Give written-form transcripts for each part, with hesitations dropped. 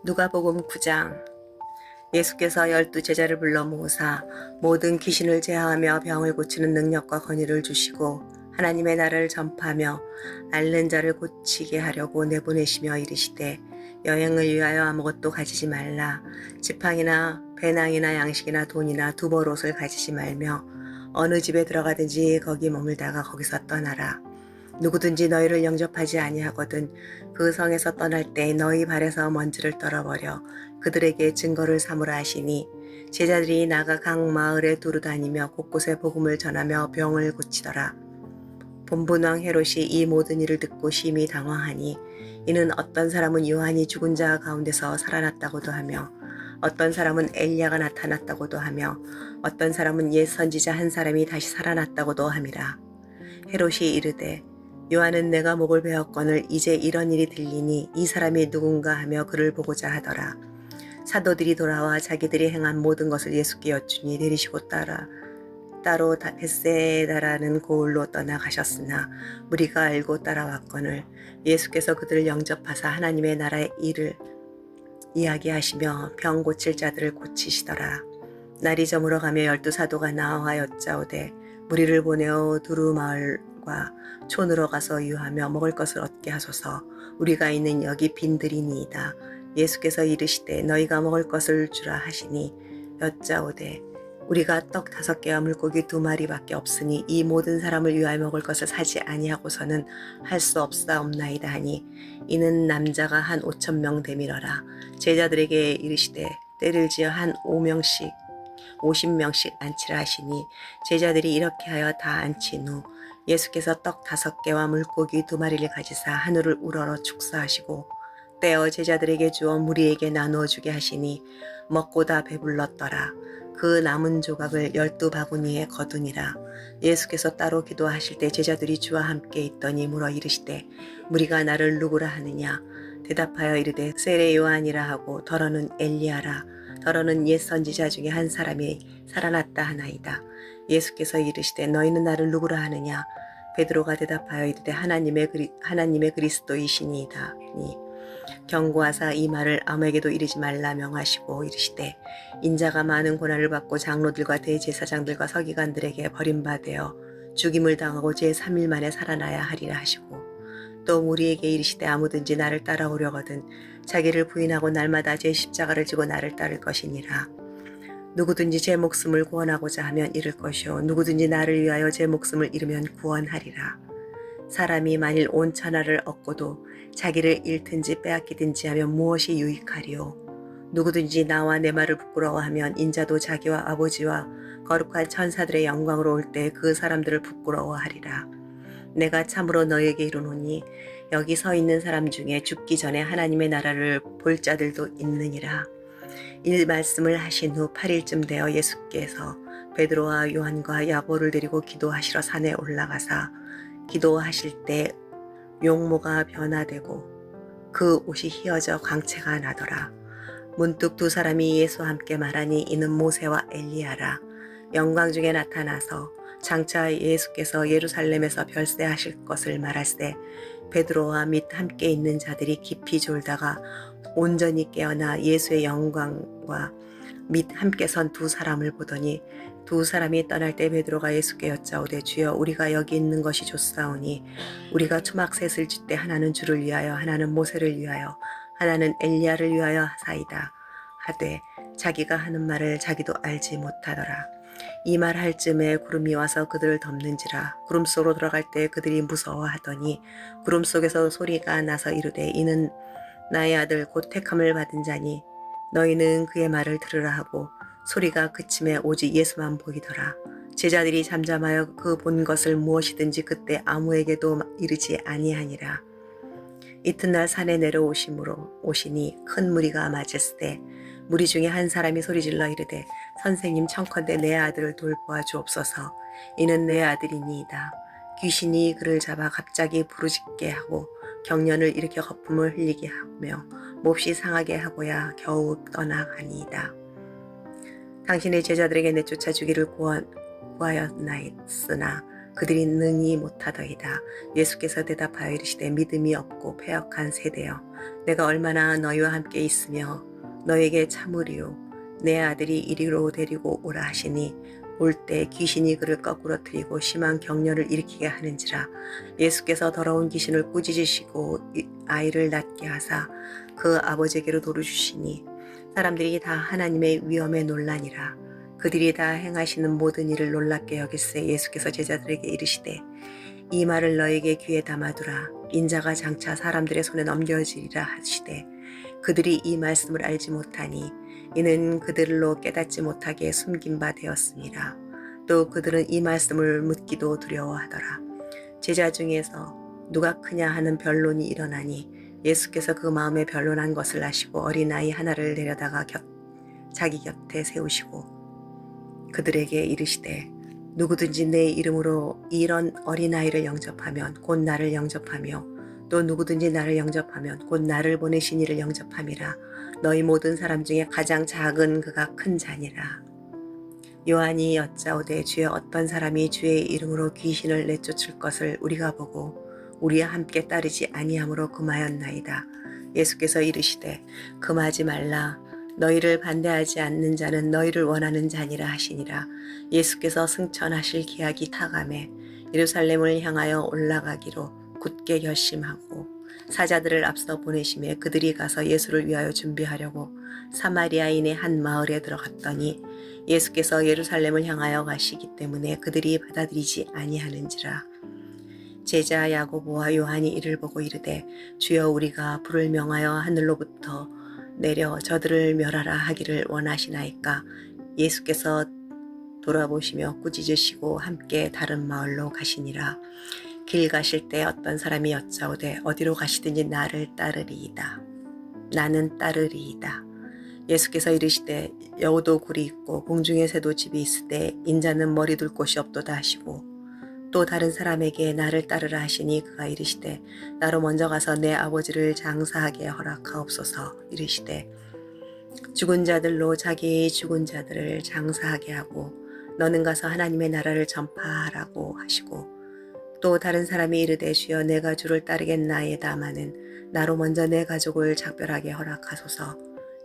누가복음 9장. 예수께서 12제자를 불러 모으사 모든 귀신을 제하하며 병을 고치는 능력과 권위를 주시고 하나님의 나라를 전파하며 앓는 자를 고치게 하려고 내보내시며 이르시되 여행을 위하여 아무것도 가지지 말라. 지팡이나 배낭이나 양식이나 돈이나 두벌옷을 가지지 말며 어느 집에 들어가든지 거기 머물다가 거기서 떠나라. 누구든지 너희를 영접하지 아니하거든 그 성에서 떠날 때 너희 발에서 먼지를 떨어버려 그들에게 증거를 삼으라 하시니 제자들이 나가 각 마을에 두루 다니며 곳곳에 복음을 전하며 병을 고치더라. 본분왕 헤롯이 이 모든 일을 듣고 심히 당황하니 이는 어떤 사람은 요한이 죽은 자 가운데서 살아났다고도 하며 어떤 사람은 엘리야가 나타났다고도 하며 어떤 사람은 옛 선지자 한 사람이 다시 살아났다고도 함이라. 헤롯이 이르되 요한은 내가 목을 베었거늘 이제 이런 일이 들리니 이 사람이 누군가 하며 그를 보고자 하더라. 사도들이 돌아와 자기들이 행한 모든 것을 예수께 여쭈니 내리시고 따로 벳세다라는 고을로 떠나가셨으나 무리가 알고 따라왔거늘 예수께서 그들을 영접하사 하나님의 나라의 일을 이야기하시며 병 고칠 자들을 고치시더라. 날이 저물어 가며 12사도가 나와 여짜오되 무리를 보내어 두루 마을과 촌으로 가서 유하며 먹을 것을 얻게 하소서. 우리가 있는 여기 빈들이니이다. 예수께서 이르시되 너희가 먹을 것을 주라 하시니 여짜오되 우리가 떡 5개와 물고기 2마리밖에 없으니 이 모든 사람을 위하여 먹을 것을 사지 아니하고서는 할 수 없사옵나이다 하니 이는 남자가 한 5,000명 되밀어라. 제자들에게 이르시되 때를 지어 한 50명씩 앉히라 하시니 제자들이 이렇게 하여 다 앉힌 후 예수께서 떡 5개와 물고기 2마리를 가지사 하늘을 우러러 축사하시고 떼어 제자들에게 주어 무리에게 나누어 주게 하시니 먹고 다 배불렀더라. 그 남은 조각을 12바구니에 거두니라. 예수께서 따로 기도하실 때 제자들이 주와 함께 있더니 물어 이르시되 무리가 나를 누구라 하느냐. 대답하여 이르되 세례 요한이라 하고 더러는 엘리야라. 더러는 옛 선지자 중에 한 사람이 살아났다 하나이다. 예수께서 이르시되 너희는 나를 누구라 하느냐. 베드로가 대답하여 이르되 하나님의 그리스도이시니이다. 경고하사 이 말을 아무에게도 이르지 말라 명하시고 이르시되 인자가 많은 고난을 받고 장로들과 대제사장들과 서기관들에게 버림받아 죽임을 당하고 제3일 만에 살아나야 하리라 하시고 또 우리에게 이르시되 아무든지 나를 따라오려거든 자기를 부인하고 날마다 제 십자가를 지고 나를 따를 것이니라. 누구든지 제 목숨을 구원하고자 하면 잃을 것이요 누구든지 나를 위하여 제 목숨을 잃으면 구원하리라. 사람이 만일 온 천하를 얻고도 자기를 잃든지 빼앗기든지 하면 무엇이 유익하리요. 누구든지 나와 내 말을 부끄러워하면 인자도 자기와 아버지와 거룩한 천사들의 영광으로 올 때 그 사람들을 부끄러워하리라. 내가 참으로 너에게 이르노니 여기 서 있는 사람 중에 죽기 전에 하나님의 나라를 볼 자들도 있느니라. 이 말씀을 하신 후 8일쯤 되어 예수께서 베드로와 요한과 야고보를 데리고 기도하시러 산에 올라가사 기도하실 때 용모가 변화되고 그 옷이 휘어져 광채가 나더라. 문득 2 사람이 예수와 함께 말하니 이는 모세와 엘리야라. 영광 중에 나타나서 장차 예수께서 예루살렘에서 별세하실 것을 말하시되 베드로와 및 함께 있는 자들이 깊이 졸다가 온전히 깨어나 예수의 영광과 및 함께 선 2 사람을 보더니 2 사람이 떠날 때 베드로가 예수께 여짜오되 주여 우리가 여기 있는 것이 좋사오니 우리가 초막셋을 짓되 하나는 주를 위하여 하나는 모세를 위하여 하나는 엘리야를 위하여 하사이다 하되 자기가 하는 말을 자기도 알지 못하더라. 이 말 할 즈음에 구름이 와서 그들을 덮는지라. 구름 속으로 들어갈 때 그들이 무서워하더니 구름 속에서 소리가 나서 이르되 이는 나의 아들 곧 택함을 받은 자니 너희는 그의 말을 들으라 하고 소리가 그침에 오직 예수만 보이더라. 제자들이 잠잠하여 그 본 것을 무엇이든지 그때 아무에게도 이르지 아니하니라. 이튿날 산에 오시니 큰 무리가 맞으시되 무리 중에 한 사람이 소리질러 이르되 선생님 청컨대 내 아들을 돌보아 주옵소서. 이는 내 아들이니이다. 귀신이 그를 잡아 갑자기 부르짖게 하고 경련을 일으켜 거품을 흘리게 하며 몹시 상하게 하고야 겨우 떠나가니이다. 당신의 제자들에게 내쫓아 주기를 구하였나이으나 그들이 능히 못하더이다. 예수께서 대답하여 이르시되 믿음이 없고 패역한 세대여, 내가 얼마나 너희와 함께 있으며 너에게 참으리요. 내 아들이 이리로 데리고 오라 하시니 올 때 귀신이 그를 거꾸로 트이고 심한 격렬을 일으키게 하는지라. 예수께서 더러운 귀신을 꾸짖으시고 아이를 낫게 하사 그 아버지에게로 도루주시니 사람들이 다 하나님의 위엄에 놀라니라. 그들이 다 행하시는 모든 일을 놀랍게 여길세 예수께서 제자들에게 이르시되 이 말을 너에게 귀에 담아두라. 인자가 장차 사람들의 손에 넘겨지리라 하시되 그들이 이 말씀을 알지 못하니 이는 그들로 깨닫지 못하게 숨긴 바 되었습니다. 또 그들은 이 말씀을 묻기도 두려워하더라. 제자 중에서 누가 크냐 하는 변론이 일어나니 예수께서 그 마음에 변론한 것을 아시고 어린아이 하나를 데려다가 자기 곁에 세우시고 그들에게 이르시되 누구든지 내 이름으로 이런 어린아이를 영접하면 곧 나를 영접하며 또 누구든지 나를 영접하면 곧 나를 보내신 이를 영접함이라. 너희 모든 사람 중에 가장 작은 그가 큰 자니라. 요한이 여짜오되 주여 어떤 사람이 주의 이름으로 귀신을 내쫓을 것을 우리가 보고 우리와 함께 따르지 아니함으로 금하였나이다. 예수께서 이르시되 금하지 말라. 너희를 반대하지 않는 자는 너희를 원하는 자니라 하시니라. 예수께서 승천하실 기약이 타감에 예루살렘을 향하여 올라가기로 굳게 결심하고 사자들을 앞서 보내심에 그들이 가서 예수를 위하여 준비하려고 사마리아인의 한 마을에 들어갔더니 예수께서 예루살렘을 향하여 가시기 때문에 그들이 받아들이지 아니하는지라. 제자 야고보와 요한이 이를 보고 이르되 주여 우리가 불을 명하여 하늘로부터 내려 저들을 멸하라 하기를 원하시나이까. 예수께서 돌아보시며 꾸짖으시고 함께 다른 마을로 가시니라. 길 가실 때 어떤 사람이 여짜오되 어디로 가시든지 나를 따르리이다. 나는 따르리이다. 예수께서 이르시되 여우도 굴이 있고 공중의 새도 집이 있으되 인자는 머리 둘 곳이 없도다 하시고 또 다른 사람에게 나를 따르라 하시니 그가 이르시되 나로 먼저 가서 내 아버지를 장사하게 허락하옵소서. 이르시되 죽은 자들로 자기의 죽은 자들을 장사하게 하고 너는 가서 하나님의 나라를 전파하라고 하시고 또 다른 사람이 이르되 주여 내가 주를 따르겠나이다마는 나로 먼저 내 가족을 작별하게 허락하소서.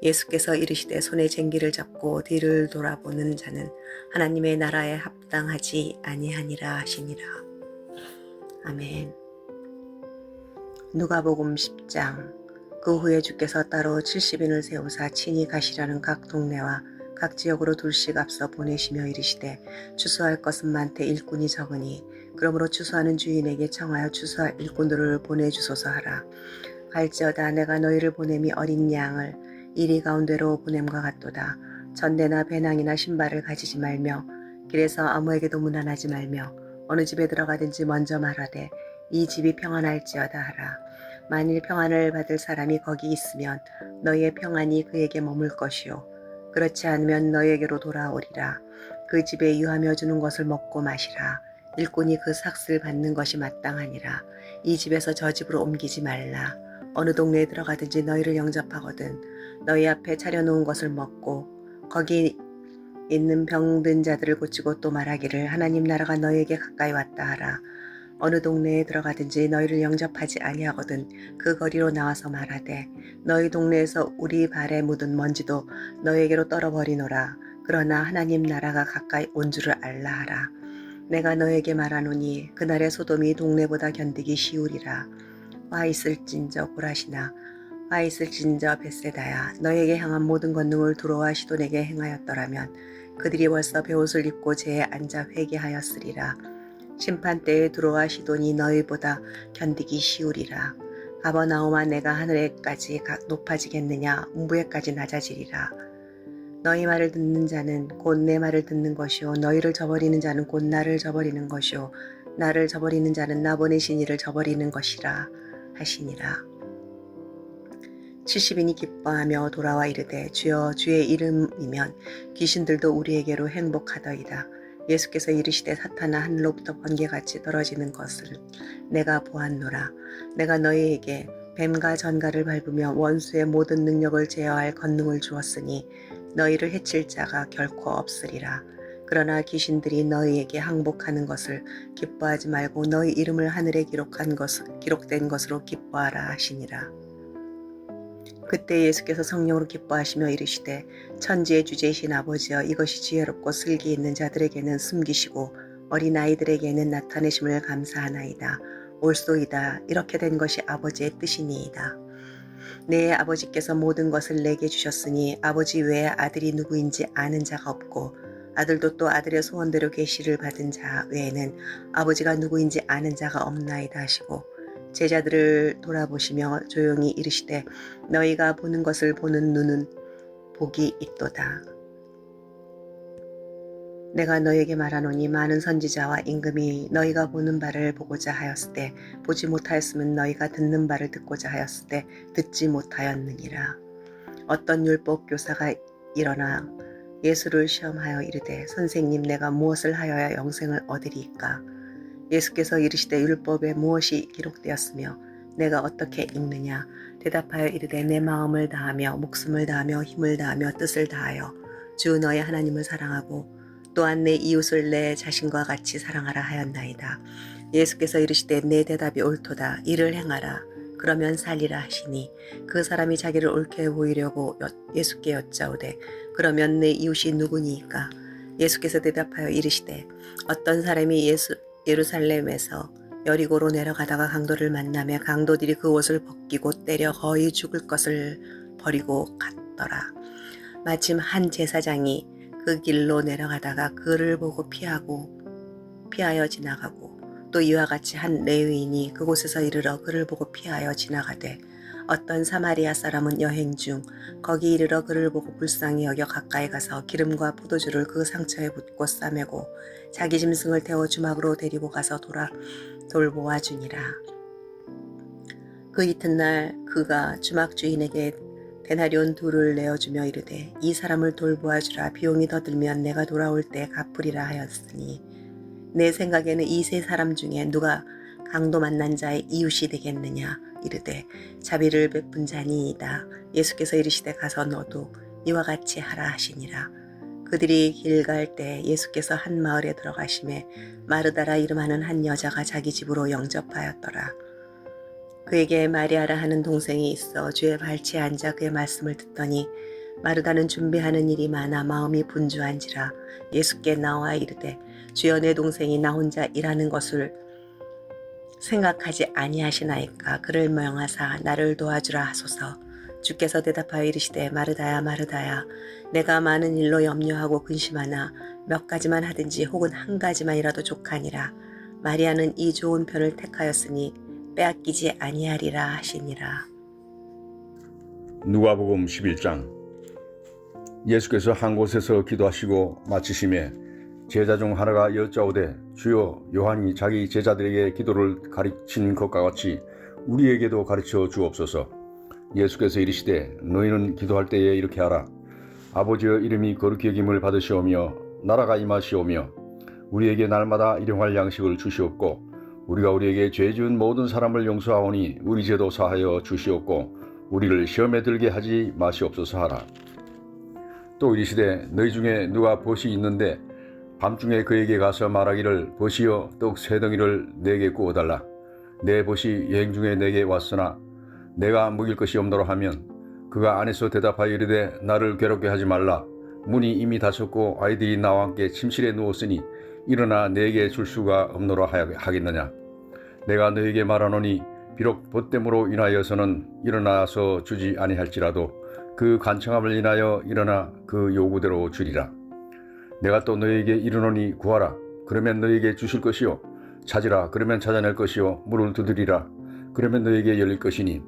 예수께서 이르시되 손에 쟁기를 잡고 뒤를 돌아보는 자는 하나님의 나라에 합당하지 아니하니라 하시니라. 아멘. 누가복음 10장. 그 후에 주께서 따로 70인을 세우사 친히 가시려는 각 동네와 각 지역으로 둘씩 앞서 보내시며 이르시되 추수할 것은 많되 일꾼이 적으니 그러므로 추수하는 주인에게 청하여 추수할 일꾼들을 보내주소서 하라. 갈지어다 내가 너희를 보냄이 어린 양을 이리 가운데로 보냄과 같도다. 전대나 배낭이나 신발을 가지지 말며 길에서 아무에게도 문안하지 말며 어느 집에 들어가든지 먼저 말하되 이 집이 평안할지어다 하라. 만일 평안을 받을 사람이 거기 있으면 너희의 평안이 그에게 머물 것이요 그렇지 않으면 너희에게로 돌아오리라. 그 집에 유하며 주는 것을 먹고 마시라. 일꾼이 그 삭슬 받는 것이 마땅하니라. 이 집에서 저 집으로 옮기지 말라. 어느 동네에 들어가든지 너희를 영접하거든 너희 앞에 차려놓은 것을 먹고 거기 있는 병든 자들을 고치고 또 말하기를 하나님 나라가 너희에게 가까이 왔다 하라. 어느 동네에 들어가든지 너희를 영접하지 아니하거든 그 거리로 나와서 말하되 너희 동네에서 우리 발에 묻은 먼지도 너희에게로 떨어버리노라. 그러나 하나님 나라가 가까이 온 줄을 알라 하라. 내가 너에게 말하노니 그날의 소돔이 동네보다 견디기 쉬우리라. 화 있을진저 고라시나 화 있을진저 벳세다야. 너에게 향한 모든 권능을 두로와 시돈에게 행하였더라면 그들이 벌써 베옷을 입고 제에 앉아 회개하였으리라. 심판때에 두로와 시돈이 너희보다 견디기 쉬우리라. 가버나움아 내가 하늘에까지 높아지겠느냐 문부에까지 낮아지리라. 너희 말을 듣는 자는 곧 내 말을 듣는 것이요 너희를 저버리는 자는 곧 나를 저버리는 것이요 나를 저버리는 자는 나 보내신 이를 저버리는 것이라 하시니라. 70인이 기뻐하며 돌아와 이르되 주여 주의 이름이면 귀신들도 우리에게로 행복하더이다. 예수께서 이르시되 사탄아 하늘로부터 번개같이 떨어지는 것을 내가 보았노라. 내가 너희에게 뱀과 전갈을 밟으며 원수의 모든 능력을 제어할 권능을 주었으니 너희를 해칠 자가 결코 없으리라. 그러나 귀신들이 너희에게 항복하는 것을 기뻐하지 말고 너희 이름을 하늘에 기록된 것으로 기뻐하라 하시니라. 그때 예수께서 성령으로 기뻐하시며 이르시되 천지의 주제이신 아버지여 이것이 지혜롭고 슬기 있는 자들에게는 숨기시고 어린아이들에게는 나타내심을 감사하나이다. 옳소이다. 이렇게 된 것이 아버지의 뜻이니이다. 내 아버지께서 모든 것을 내게 주셨으니 아버지 외에 아들이 누구인지 아는 자가 없고 아들도 또 아들의 소원대로 계시를 받은 자 외에는 아버지가 누구인지 아는 자가 없나이다 하시고 제자들을 돌아보시며 조용히 이르시되 너희가 보는 것을 보는 눈은 복이 있도다. 내가 너희에게 말하노니 많은 선지자와 임금이 너희가 보는 바를 보고자 하였으되 보지 못하였으면 너희가 듣는 바를 듣고자 하였으되 듣지 못하였느니라. 어떤 율법 교사가 일어나 예수를 시험하여 이르되 선생님 내가 무엇을 하여야 영생을 얻으리이까? 예수께서 이르시되 율법에 무엇이 기록되었으며 내가 어떻게 읽느냐? 대답하여 이르되 내 마음을 다하며 목숨을 다하며 힘을 다하며 뜻을 다하여 주 너의 하나님을 사랑하고 또한 내 이웃을 내 자신과 같이 사랑하라 하였나이다. 예수께서 이르시되 내 대답이 옳도다. 이를 행하라. 그러면 살리라 하시니 그 사람이 자기를 옳게 보이려고 예수께 여짜오되 그러면 내 이웃이 누구니이까? 예수께서 대답하여 이르시되 어떤 사람이 예루살렘에서 여리고로 내려가다가 강도를 만나며 강도들이 그 옷을 벗기고 때려 거의 죽을 것을 버리고 갔더라. 마침 한 제사장이 그 길로 내려가다가 그를 보고 피하여 지나가고 또 이와 같이 한 레위인이 그곳에서 이르러 그를 보고 피하여 지나가되 어떤 사마리아 사람은 여행 중 거기 이르러 그를 보고 불쌍히 여겨 가까이 가서 기름과 포도주를 그 상처에 붓고 싸매고 자기 짐승을 태워 주막으로 데리고 가서 돌보아 주니라. 그 이튿날 그가 주막 주인에게 데나리온 2를 내어주며 이르되 이 사람을 돌보아 주라. 비용이 더 들면 내가 돌아올 때 갚으리라 하였으니 내 생각에는 이 세 사람 중에 누가 강도 만난 자의 이웃이 되겠느냐? 이르되 자비를 베푼 자니이다. 예수께서 이르시되 가서 너도 이와 같이 하라 하시니라. 그들이 길 갈 때 예수께서 한 마을에 들어가심에 마르다라 이름하는 한 여자가 자기 집으로 영접하였더라. 그에게 마리아라 하는 동생이 있어 주의 발치에 앉아 그의 말씀을 듣더니 마르다는 준비하는 일이 많아 마음이 분주한지라 예수께 나와 이르되 주여 내 동생이 나 혼자 일하는 것을 생각하지 아니하시나이까? 그를 명하사 나를 도와주라 하소서. 주께서 대답하여 이르시되 마르다야 마르다야 내가 많은 일로 염려하고 근심하나 몇 가지만 하든지 혹은 한 가지만이라도 족하니라. 마리아는 이 좋은 편을 택하였으니 빼앗기지 아니하리라 하시니라. 누가복음 11장. 예수께서 한 곳에서 기도하시고 마치심에 제자 중 하나가 여짜오되 주여 요한이 자기 제자들에게 기도를 가르친 것과 같이 우리에게도 가르쳐 주옵소서. 예수께서 이르시되 너희는 기도할 때에 이렇게 하라. 아버지의 이름이 거룩히 여김을 받으시오며 나라가 임하시오며 우리에게 날마다 일용할 양식을 주시옵고 우리가 우리에게 죄 지은 모든 사람을 용서하오니 우리 죄도 사하여 주시옵고 우리를 시험에 들게 하지 마시옵소서 하라. 또 이르시되 너희 중에 누가 벗이 있는데 밤중에 그에게 가서 말하기를 벗이여 떡 3덩이를 내게 구워달라. 내 벗이 여행 중에 내게 왔으나 내가 먹일 것이 없노라 하면 그가 안에서 대답하여 이르되 나를 괴롭게 하지 말라. 문이 이미 닫혔고 아이들이 나와 함께 침실에 누웠으니 일어나 내게 줄 수가 없노라 하겠느냐. 내가 너에게 말하노니 비록 벗됨으로 인하여서는 일어나서 주지 아니할지라도 그 간청함을 인하여 일어나 그 요구대로 주리라. 내가 또 너에게 이르노니 구하라. 그러면 너에게 주실 것이요 찾으라. 그러면 찾아낼 것이요 문을 두드리라. 그러면 너에게 열릴 것이니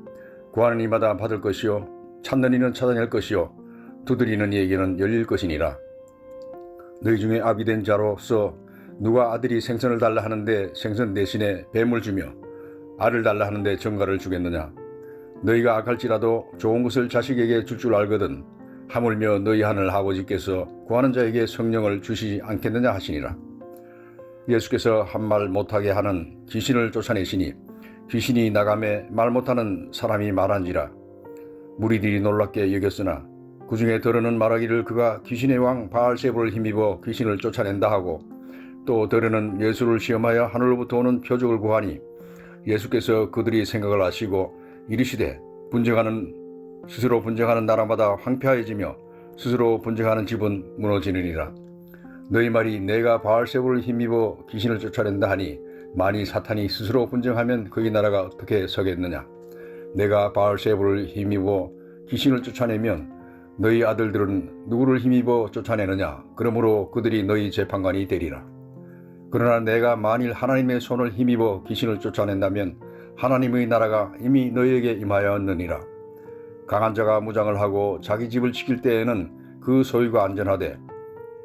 구하는 이마다 받을 것이요 찾는 이는 찾아낼 것이요 두드리는 이에게는 열릴 것이니라. 너희 중에 아비 된 자로서 누가 아들이 생선을 달라 하는데 생선 대신에 뱀을 주며 알을 달라 하는데 정갈을 주겠느냐. 너희가 악할지라도 좋은 것을 자식에게 줄 줄 알거든 하물며 너희 하늘 아버지께서 구하는 자에게 성령을 주시지 않겠느냐 하시니라. 예수께서 한 말 못하게 하는 귀신을 쫓아내시니 귀신이 나가매 말 못하는 사람이 말한지라. 무리들이 놀랍게 여겼으나 그 중에 더러는 말하기를 그가 귀신의 왕 바알세불을 힘입어 귀신을 쫓아낸다 하고, 또 더러는 예수를 시험하여 하늘로부터 오는 표적을 구하니 예수께서 그들이 생각을 아시고 이르시되 스스로 분쟁하는 나라마다 황폐해지며 스스로 분쟁하는 집은 무너지느니라. 너희 말이 내가 바알세불을 힘입어 귀신을 쫓아낸다 하니, 만일 사탄이 스스로 분쟁하면 그의 나라가 어떻게 서겠느냐. 내가 바알세불을 힘입어 귀신을 쫓아내면 너희 아들들은 누구를 힘입어 쫓아내느냐. 그러므로 그들이 너희 재판관이 되리라. 그러나 내가 만일 하나님의 손을 힘입어 귀신을 쫓아낸다면 하나님의 나라가 이미 너희에게 임하였느니라. 강한 자가 무장을 하고 자기 집을 지킬 때에는 그 소유가 안전하되,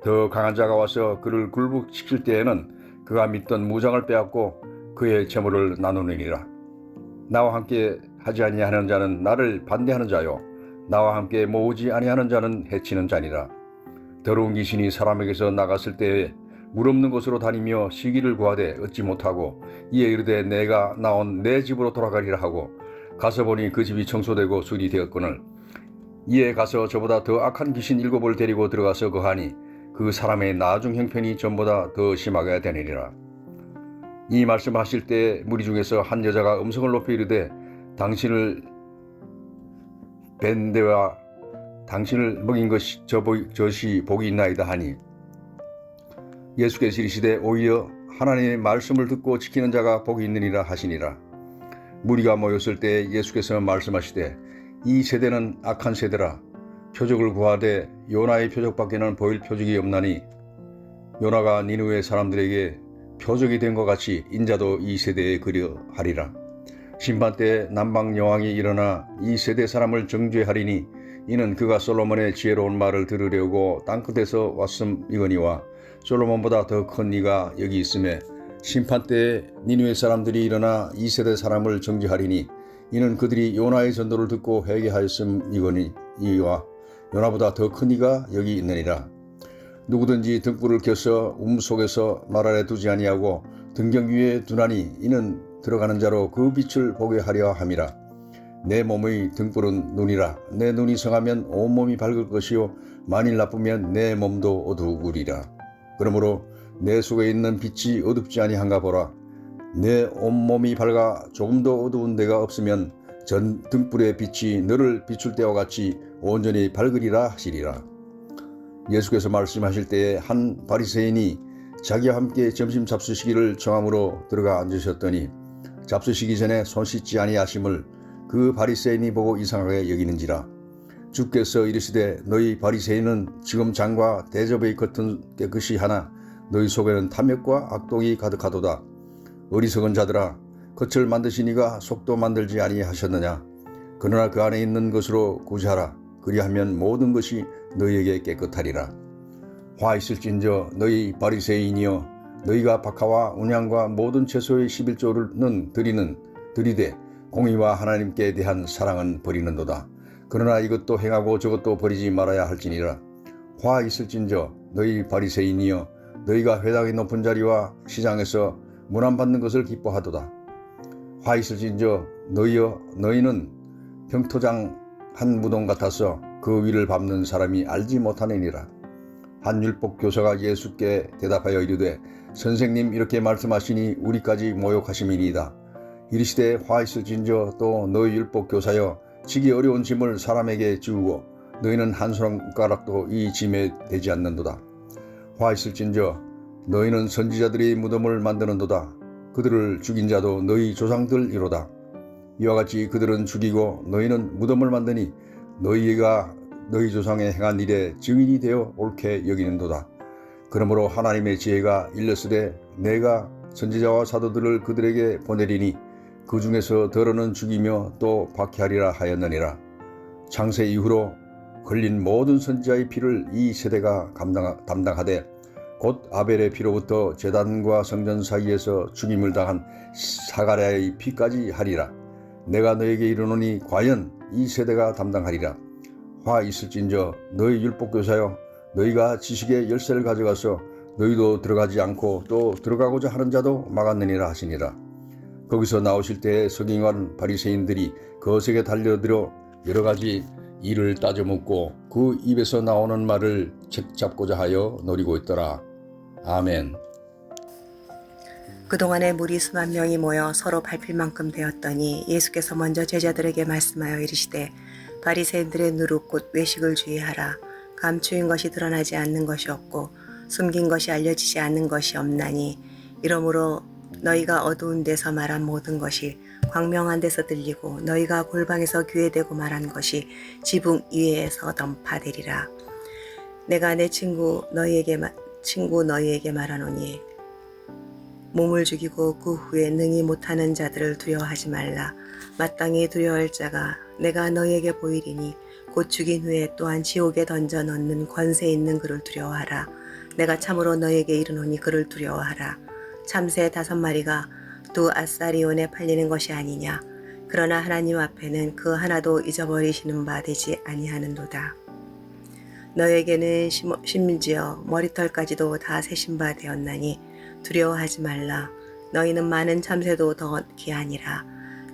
더 강한 자가 와서 그를 굴복시킬 때에는 그가 믿던 무장을 빼앗고 그의 재물을 나누느니라. 나와 함께 하지 아니하는 자는 나를 반대하는 자요, 나와 함께 모으지 아니하는 자는 해치는 자니라. 더러운 귀신이 사람에게서 나갔을 때에 물 없는 곳으로 다니며 시기를 구하되 얻지 못하고, 이에 이르되 내가 나온 내 집으로 돌아가리라 하고, 가서 보니 그 집이 청소되고 수리되었거늘, 이에 가서 저보다 더 악한 귀신 7을 데리고 들어가서 거하니 그 사람의 나중 형편이 전보다 더 심하게 되느니라. 이 말씀을 하실 때 무리 중에서 한 여자가 음성을 높이 이르되 당신을 뵌 데와 당신을 먹인 것이 복이 있나이다 하니, 예수께서 이르시되 오히려 하나님의 말씀을 듣고 지키는 자가 복이 있느니라 하시니라. 무리가 모였을 때 예수께서 말씀하시되 이 세대는 악한 세대라. 표적을 구하되 요나의 표적밖에는 보일 표적이 없나니, 요나가 니느웨 사람들에게 표적이 된 것 같이 인자도 이 세대에 그리하리라. 심판 때 남방 여왕이 일어나 이 세대 사람을 정죄하리니, 이는 그가 솔로몬의 지혜로운 말을 들으려고 땅끝에서 왔음이거니와 솔로몬보다 더 큰 이가 여기 있음에, 심판 때에 니느웨 사람들이 일어나 이 세대 사람을 정죄하리니, 이는 그들이 요나의 전도를 듣고 회개하였음이거니와 요나보다 더 큰 이가 여기 있느니라. 누구든지 등불을 켜서 속에서 말 아래 두지 아니하고 등경 위에 두나니, 이는 들어가는 자로 그 빛을 보게 하려 함이라. 내 몸의 등불은 눈이라. 내 눈이 성하면 온몸이 밝을 것이요 만일 나쁘면 내 몸도 어두우리라. 그러므로 내 속에 있는 빛이 어둡지 아니한가 보라. 내 온몸이 밝아 조금도 어두운 데가 없으면 전 등불의 빛이 너를 비출 때와 같이 온전히 밝으리라 하시리라. 예수께서 말씀하실 때에 한 바리새인이 자기와 함께 점심 잡수시기를 정함으로 들어가 앉으셨더니, 잡수시기 전에 손 씻지 아니하심을 그 바리새인이 보고 이상하게 여기는지라. 주께서 이르시되 너희 바리새인은 지금 장과 대접의 겉은 깨끗이 하나 너희 속에는 탐욕과 악독이 가득하도다. 어리석은 자들아, 겉을 만드시니가 속도 만들지 아니하셨느냐. 그러나 그 안에 있는 것으로 구제하라. 그리하면 모든 것이 너희에게 깨끗하리라. 화 있을진저 너희 바리새인이여, 너희가 박하와 운양과 모든 채소의 11조는 드리되 공의와 하나님께 대한 사랑은 버리는도다. 그러나 이것도 행하고 저것도 버리지 말아야 할지니라. 화 있을진저 너희 바리새인이여, 너희가 회당의 높은 자리와 시장에서 문안받는 것을 기뻐하도다. 화 있을진저 너희여, 너희는 병토장 한 무덤 같아서 그 위를 밟는 사람이 알지 못하느니라. 한 율법 교사가 예수께 대답하여 이르되 선생님, 이렇게 말씀하시니 우리까지 모욕하심이니이다. 이르시되 화 있을진저 또 너희 율법 교사여, 지기 어려운 짐을 사람에게 지우고 너희는 한 손가락도 이 짐에 대지 않는도다. 화 있을진저 너희는 선지자들이 무덤을 만드는도다. 그들을 죽인 자도 너희 조상들이로다. 이와 같이 그들은 죽이고 너희는 무덤을 만드니 너희가 너희 조상의 행한 일에 증인이 되어 옳게 여기는도다. 그러므로 하나님의 지혜가 일렀으되 내가 선지자와 사도들을 그들에게 보내리니 그 중에서 더러는 죽이며 또 박해하리라 하였느니라. 창세 이후로 흘린 모든 선지자의 피를 이 세대가 담당하되 곧 아벨의 피로부터 제단과 성전 사이에서 죽임을 당한 사가랴의 피까지 하리라. 내가 너에게 이르노니 과연 이 세대가 담당하리라. 화 있을진저 너희 율법교사여, 너희가 지식의 열쇠를 가져가서 너희도 들어가지 않고 또 들어가고자 하는 자도 막았느니라 하시니라. 거기서 나오실 때에 서기관 바리새인들이 거석에 달려들어 여러 가지 이를 따져 묻고 그 입에서 나오는 말을 책잡고자 하여 노리고 있더라. 아멘. 그동안에 무리 수만 명이 모여 서로 밟힐 만큼 되었더니 예수께서 먼저 제자들에게 말씀하여 이르시되 바리새인들의 누룩 곧 외식을 주의하라. 감추인 것이 드러나지 않는 것이 없고 숨긴 것이 알려지지 않는 것이 없나니 이러므로 너희가 어두운 데서 말한 모든 것이 광명한 데서 들리고 너희가 골방에서 귀에대고 말한 것이 지붕 위에서 던파되리라. 내가 내 친구 너희에게 말하노니 몸을 죽이고 그 후에 능히 못하는 자들을 두려워하지 말라. 마땅히 두려워할 자가 내가 너희에게 보이리니 곧 죽인 후에 또한 지옥에 던져 넣는 권세 있는 그를 두려워하라. 내가 참으로 너희에게 이르노니 그를 두려워하라. 참새 5마리가 두 아사리온에 팔리는 것이 아니냐. 그러나 하나님 앞에는 그 하나도 잊어버리시는 바 되지 아니하는도다. 너에게는 심지어 머리털까지도 다 세신 바 되었나니 두려워하지 말라. 너희는 많은 참새도 더 귀하니라.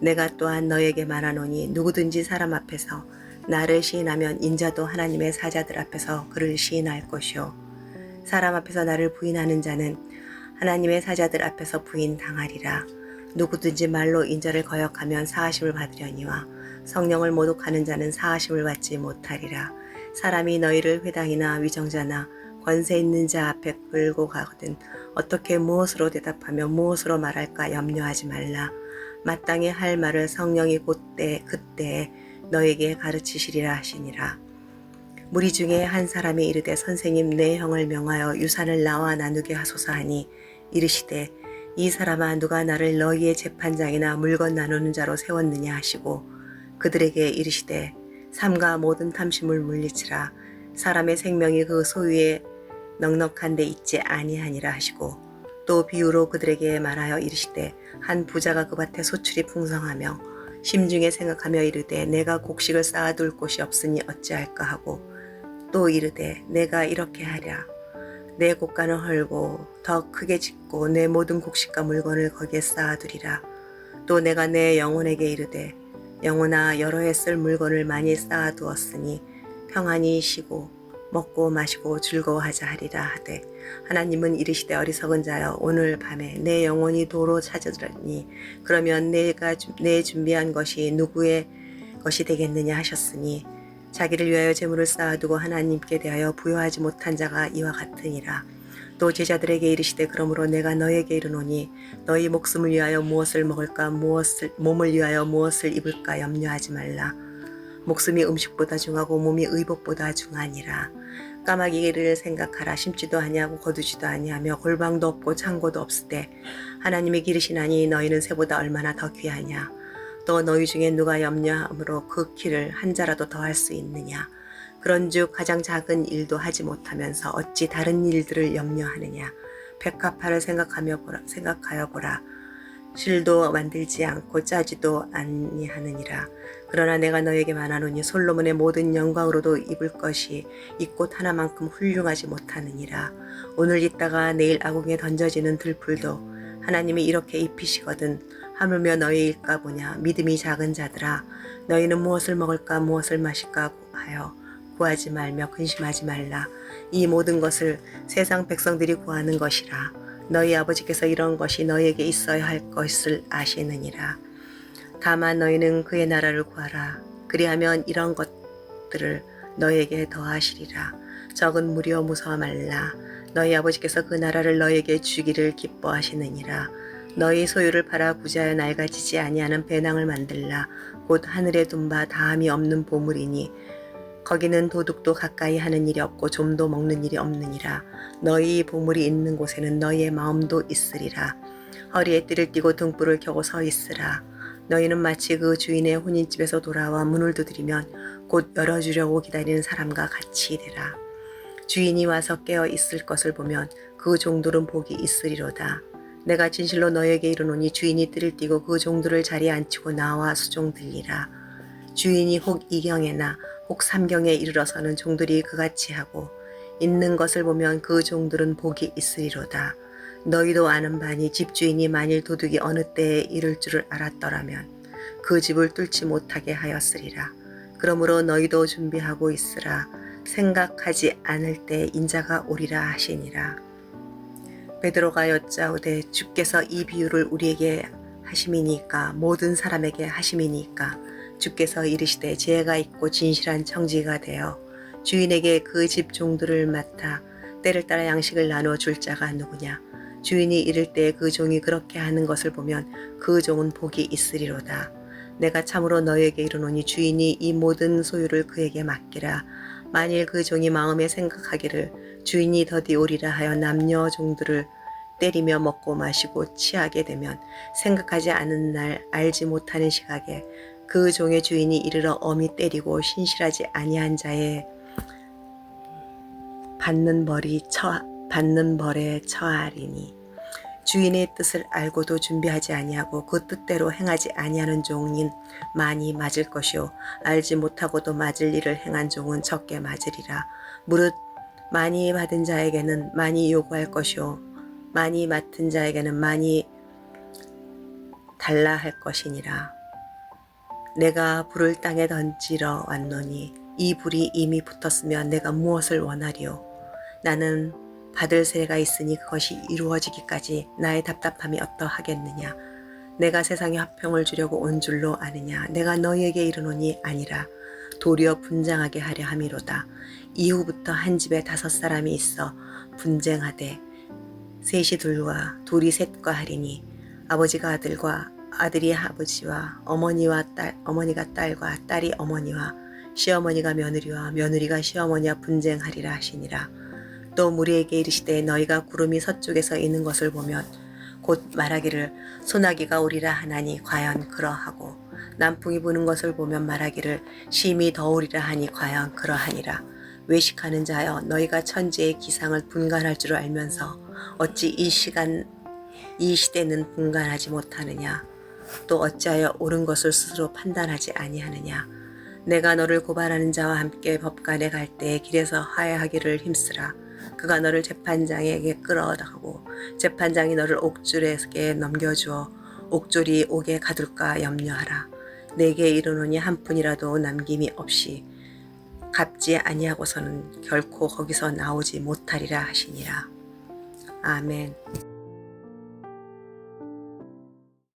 내가 또한 너에게 말하노니 누구든지 사람 앞에서 나를 시인하면 인자도 하나님의 사자들 앞에서 그를 시인할 것이요 사람 앞에서 나를 부인하는 자는 하나님의 사자들 앞에서 부인당하리라. 누구든지 말로 인자를 거역하면 사하심을 받으려니와 성령을 모독하는 자는 사하심을 받지 못하리라. 사람이 너희를 회당이나 위정자나 권세 있는 자 앞에 끌고 가거든 어떻게 무엇으로 대답하며 무엇으로 말할까 염려하지 말라. 마땅히 할 말을 성령이 그때에 너에게 가르치시리라 하시니라. 무리 중에 한 사람이 이르되 선생님 내 형을 명하여 유산을 나와 나누게 하소서 하니 이르시되 이 사람아 누가 나를 너희의 재판장이나 물건 나누는 자로 세웠느냐 하시고 그들에게 이르시되 삼가 모든 탐심을 물리치라. 사람의 생명이 그 소유에 넉넉한 데 있지 아니하니라 하시고 또 비유로 그들에게 말하여 이르시되 한 부자가 그 밭에 소출이 풍성하며 심중에 생각하며 이르되 내가 곡식을 쌓아둘 곳이 없으니 어찌할까 하고 또 이르되 내가 이렇게 하랴. 내 곳간을 헐고 더 크게 짓고 내 모든 곡식과 물건을 거기에 쌓아두리라. 또 내가 내 영혼에게 이르되 영혼아 여러 해 쓸 물건을 많이 쌓아두었으니 평안히 쉬고 먹고 마시고 즐거워하자 하리라 하되 하나님은 이르시되 어리석은 자여 오늘 밤에 내 영혼이 도로 찾으리니 그러면 내가 내 준비한 것이 누구의 것이 되겠느냐 하셨으니 자기를 위하여 재물을 쌓아두고 하나님께 대하여 부여하지 못한 자가 이와 같으니라. 또 제자들에게 이르시되 그러므로 내가 너에게 이르노니 너희 목숨을 위하여 무엇을 먹을까 몸을 위하여 무엇을 입을까 염려하지 말라. 목숨이 음식보다 중하고 몸이 의복보다 중하니라. 까마귀를 생각하라. 심지도 아니하고 거두지도 아니하며 골방도 없고 창고도 없으되 하나님이 기르시나니 너희는 새보다 얼마나 더 귀하냐. 또 너희 중에 누가 염려함으로 그 키를 한 자라도 더할 수 있느냐. 그런즉 가장 작은 일도 하지 못하면서 어찌 다른 일들을 염려하느냐. 백합화를 생각하여 보라. 실도 만들지 않고 짜지도 아니하느니라. 그러나 내가 너에게 말하노니 솔로몬의 모든 영광으로도 입을 것이 이 꽃 하나만큼 훌륭하지 못하느니라. 오늘 있다가 내일 아궁에 던져지는 들풀도 하나님이 이렇게 입히시거든 하물며 너희 일까 보냐. 믿음이 작은 자들아 너희는 무엇을 먹을까 무엇을 마실까 하여 구하지 말며 근심하지 말라. 이 모든 것을 세상 백성들이 구하는 것이라. 너희 아버지께서 이런 것이 너희에게 있어야 할 것을 아시느니라. 다만 너희는 그의 나라를 구하라. 그리하면 이런 것들을 너희에게 더하시리라. 적은 무리여 무서워 말라. 너희 아버지께서 그 나라를 너희에게 주기를 기뻐하시느니라. 너희 소유를 팔아 부자여 낡아지지 아니하는 배낭을 만들라. 곧 하늘에 둔 바 다함이 없는 보물이니 거기는 도둑도 가까이 하는 일이 없고 좀도 먹는 일이 없느니라. 너희 보물이 있는 곳에는 너희의 마음도 있으리라. 허리에 띠를 띠고 등불을 켜고 서 있으라. 너희는 마치 그 주인의 혼인집에서 돌아와 문을 두드리면 곧 열어주려고 기다리는 사람과 같이 되라. 주인이 와서 깨어 있을 것을 보면 그 종들은 복이 있으리로다. 내가 진실로 너에게 이르노니 주인이 띠를 띠고 그 종들을 자리에 앉히고 나와 수종 들리라. 주인이 혹 2경에나 혹 3경에 이르러서는 종들이 그같이 하고 있는 것을 보면 그 종들은 복이 있으리로다. 너희도 아는 바니 집주인이 만일 도둑이 어느 때에 이를 줄을 알았더라면 그 집을 뚫지 못하게 하였으리라. 그러므로 너희도 준비하고 있으라. 생각하지 않을 때 인자가 오리라 하시니라. 베드로가 여짜오되 주께서 이 비유를 우리에게 하심이니까 모든 사람에게 하심이니까 주께서 이르시되 지혜가 있고 진실한 청지가 되어 주인에게 그 집 종들을 맡아 때를 따라 양식을 나누어 줄 자가 누구냐. 주인이 이를 때 그 종이 그렇게 하는 것을 보면 그 종은 복이 있으리로다. 내가 참으로 너희에게 이르노니 주인이 이 모든 소유를 그에게 맡기라. 만일 그 종이 마음에 생각하기를 주인이 더디 오리라 하여 남녀 종들을 때리며 먹고 마시고 취하게 되면 생각하지 않은 날 알지 못하는 시각에 그 종의 주인이 이르러 엄히 때리고 신실하지 아니한 자의 받는 벌에 처하리니 주인의 뜻을 알고도 준비하지 아니하고 그 뜻대로 행하지 아니하는 종인 많이 맞을 것이요 알지 못하고도 맞을 일을 행한 종은 적게 맞으리라. 무릇 많이 받은 자에게는 많이 요구할 것이요 많이 맡은 자에게는 많이 달라 할 것이니라. 내가 불을 땅에 던지러 왔노니 이 불이 이미 붙었으면 내가 무엇을 원하리요. 나는 받을 세가 있으니 그것이 이루어지기까지 나의 답답함이 어떠하겠느냐. 내가 세상에 화평을 주려고 온 줄로 아느냐. 내가 너희에게 이르노니 아니라 도리어 분쟁하게 하려 함이로다. 이후부터 한 집에 5사람이 있어 분쟁하되 셋이 둘과 둘이 셋과 하리니 아버지가 아들과 아들이 아버지와 어머니가 딸과 딸이 어머니와 시어머니가 며느리와 며느리가 시어머니와 분쟁하리라 하시니라. 또 무리에게 이르시되 너희가 구름이 서쪽에서 있는 것을 보면 곧 말하기를 소나기가 오리라 하나니 과연 그러하고 남풍이 부는 것을 보면 말하기를 심히 더우리라 하니 과연 그러하니라. 외식하는 자여 너희가 천지의 기상을 분간할 줄 알면서 어찌 이 시대는 분간하지 못하느냐. 또 어찌하여 옳은 것을 스스로 판단하지 아니하느냐. 내가 너를 고발하는 자와 함께 법관에 갈 때 길에서 화해하기를 힘쓰라. 그가 너를 재판장에게 끌어가고 재판장이 너를 옥졸에게 넘겨주어 옥졸이 옥에 가둘까 염려하라. 내게 이르노니 한 푼이라도 남김이 없이 갚지 아니하고서는 결코 거기서 나오지 못하리라 하시니라. 아멘.